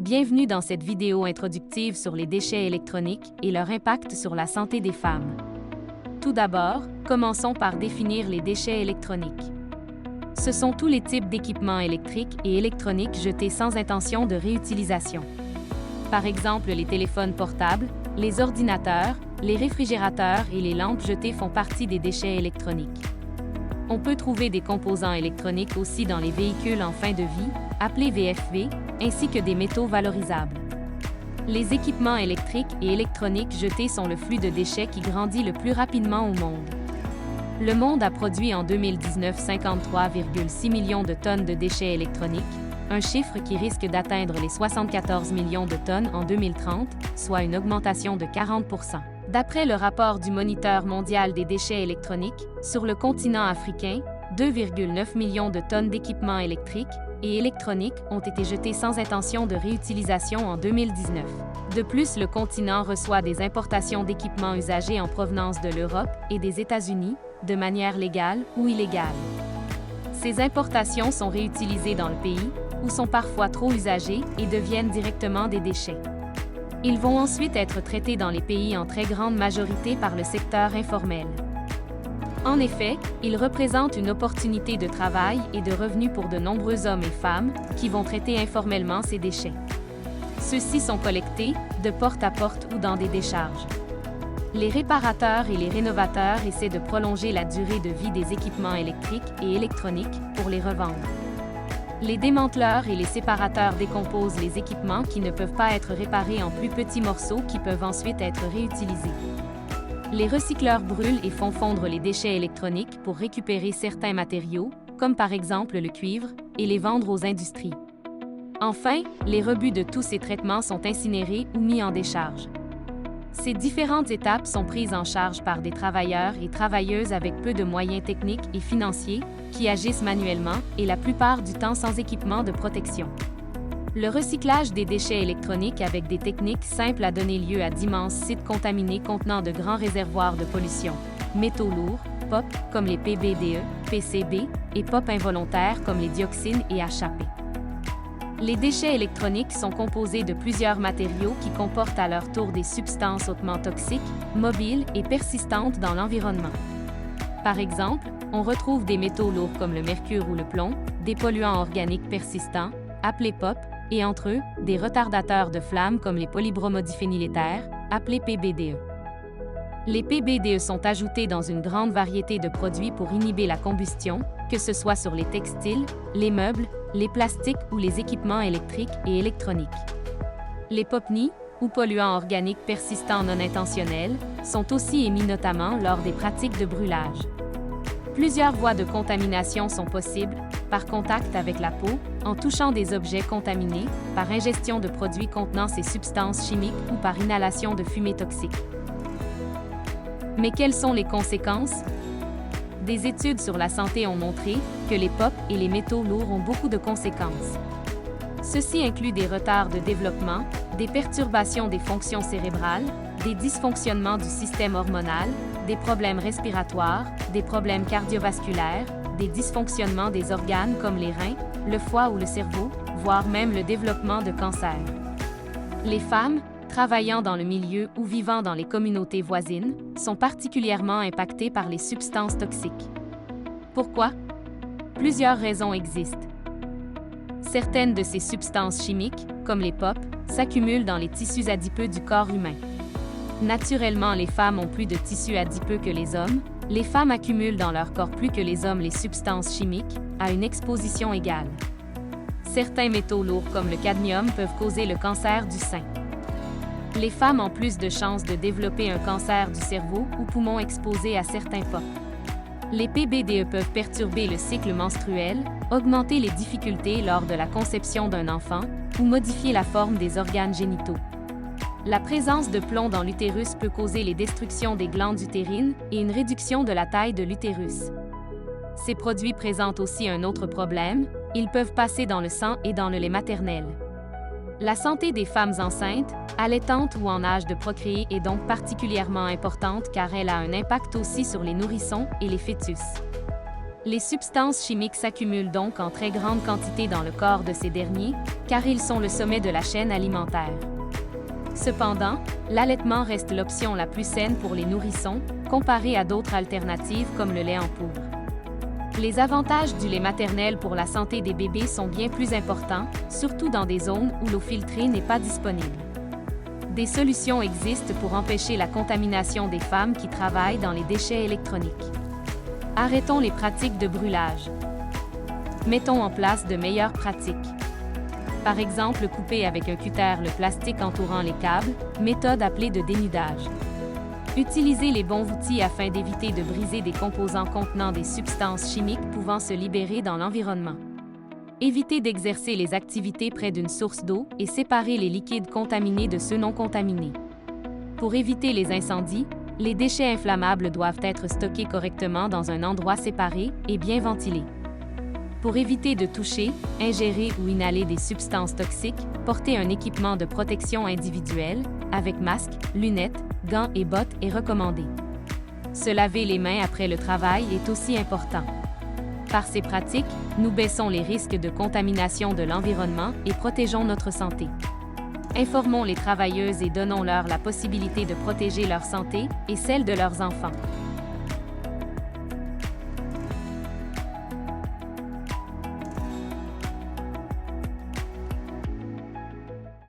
Bienvenue dans cette vidéo introductive sur les déchets électroniques et leur impact sur la santé des femmes. Tout d'abord, commençons par définir les déchets électroniques. Ce sont tous les types d'équipements électriques et électroniques jetés sans intention de réutilisation. Par exemple, les téléphones portables, les ordinateurs, les réfrigérateurs et les lampes jetées font partie des déchets électroniques. On peut trouver des composants électroniques aussi dans les véhicules en fin de vie, appelés VFV, ainsi que des métaux valorisables. Les équipements électriques et électroniques jetés sont le flux de déchets qui grandit le plus rapidement au monde. Le monde a produit en 2019 53,6 millions de tonnes de déchets électroniques, un chiffre qui risque d'atteindre les 74 millions de tonnes en 2030, soit une augmentation de 40%. D'après le rapport du Moniteur mondial des déchets électroniques, sur le continent africain, 2,9 millions de tonnes d'équipements électriques et électroniques ont été jetés sans intention de réutilisation en 2019. De plus, le continent reçoit des importations d'équipements usagés en provenance de l'Europe et des États-Unis, de manière légale ou illégale. Ces importations sont réutilisées dans le pays, ou sont parfois trop usagées et deviennent directement des déchets. Ils vont ensuite être traités dans les pays en très grande majorité par le secteur informel. En effet, ils représentent une opportunité de travail et de revenus pour de nombreux hommes et femmes qui vont traiter informellement ces déchets. Ceux-ci sont collectés, de porte à porte ou dans des décharges. Les réparateurs et les rénovateurs essaient de prolonger la durée de vie des équipements électriques et électroniques pour les revendre. Les démanteleurs et les séparateurs décomposent les équipements qui ne peuvent pas être réparés en plus petits morceaux qui peuvent ensuite être réutilisés. Les recycleurs brûlent et font fondre les déchets électroniques pour récupérer certains matériaux, comme par exemple le cuivre, et les vendre aux industries. Enfin, les rebuts de tous ces traitements sont incinérés ou mis en décharge. Ces différentes étapes sont prises en charge par des travailleurs et travailleuses avec peu de moyens techniques et financiers, qui agissent manuellement et la plupart du temps sans équipement de protection. Le recyclage des déchets électroniques avec des techniques simples a donné lieu à d'immenses sites contaminés contenant de grands réservoirs de pollution, métaux lourds, POP comme les PBDE, PCB, et POP involontaires comme les dioxines et HAP. Les déchets électroniques sont composés de plusieurs matériaux qui comportent à leur tour des substances hautement toxiques, mobiles et persistantes dans l'environnement. Par exemple, on retrouve des métaux lourds comme le mercure ou le plomb, des polluants organiques persistants, appelés POP, et entre eux, des retardateurs de flammes comme les polybromodiphényléthaires, appelés PBDE. Les PBDE sont ajoutés dans une grande variété de produits pour inhiber la combustion, que ce soit sur les textiles, les meubles, les plastiques ou les équipements électriques et électroniques. Les POPNI, ou polluants organiques persistants non intentionnels, sont aussi émis notamment lors des pratiques de brûlage. Plusieurs voies de contamination sont possibles, par contact avec la peau, en touchant des objets contaminés, par ingestion de produits contenant ces substances chimiques ou par inhalation de fumée toxique. Mais quelles sont les conséquences? Des études sur la santé ont montré que les POP et les métaux lourds ont beaucoup de conséquences. Ceci inclut des retards de développement, des perturbations des fonctions cérébrales, des dysfonctionnements du système hormonal, des problèmes respiratoires, des problèmes cardiovasculaires, des dysfonctionnements des organes comme les reins, le foie ou le cerveau, voire même le développement de cancer. Les femmes, travaillant dans le milieu ou vivant dans les communautés voisines, sont particulièrement impactées par les substances toxiques. Pourquoi? Plusieurs raisons existent. Certaines de ces substances chimiques, comme les POP, s'accumulent dans les tissus adipeux du corps humain. Naturellement, les femmes ont plus de tissus adipeux que les hommes. Les femmes accumulent dans leur corps plus que les hommes les substances chimiques, à une exposition égale. Certains métaux lourds comme le cadmium peuvent causer le cancer du sein. Les femmes ont plus de chances de développer un cancer du cerveau ou poumon exposés à certains POP. Les PBDE peuvent perturber le cycle menstruel, augmenter les difficultés lors de la conception d'un enfant ou modifier la forme des organes génitaux. La présence de plomb dans l'utérus peut causer les destructions des glandes utérines et une réduction de la taille de l'utérus. Ces produits présentent aussi un autre problème, ils peuvent passer dans le sang et dans le lait maternel. La santé des femmes enceintes, allaitantes ou en âge de procréer est donc particulièrement importante car elle a un impact aussi sur les nourrissons et les fœtus. Les substances chimiques s'accumulent donc en très grande quantité dans le corps de ces derniers, car ils sont le sommet de la chaîne alimentaire. Cependant, l'allaitement reste l'option la plus saine pour les nourrissons, comparée à d'autres alternatives comme le lait en poudre. Les avantages du lait maternel pour la santé des bébés sont bien plus importants, surtout dans des zones où l'eau filtrée n'est pas disponible. Des solutions existent pour empêcher la contamination des femmes qui travaillent dans les déchets électroniques. Arrêtons les pratiques de brûlage. Mettons en place de meilleures pratiques. Par exemple, couper avec un cutter le plastique entourant les câbles, méthode appelée de dénudage. Utilisez les bons outils afin d'éviter de briser des composants contenant des substances chimiques pouvant se libérer dans l'environnement. Évitez d'exercer les activités près d'une source d'eau et séparez les liquides contaminés de ceux non contaminés. Pour éviter les incendies, les déchets inflammables doivent être stockés correctement dans un endroit séparé et bien ventilé. Pour éviter de toucher, ingérer ou inhaler des substances toxiques, portez un équipement de protection individuelle, avec masque, lunettes, gants et bottes est recommandé. Se laver les mains après le travail est aussi important. Par ces pratiques, nous baissons les risques de contamination de l'environnement et protégeons notre santé. Informons les travailleuses et donnons-leur la possibilité de protéger leur santé et celle de leurs enfants.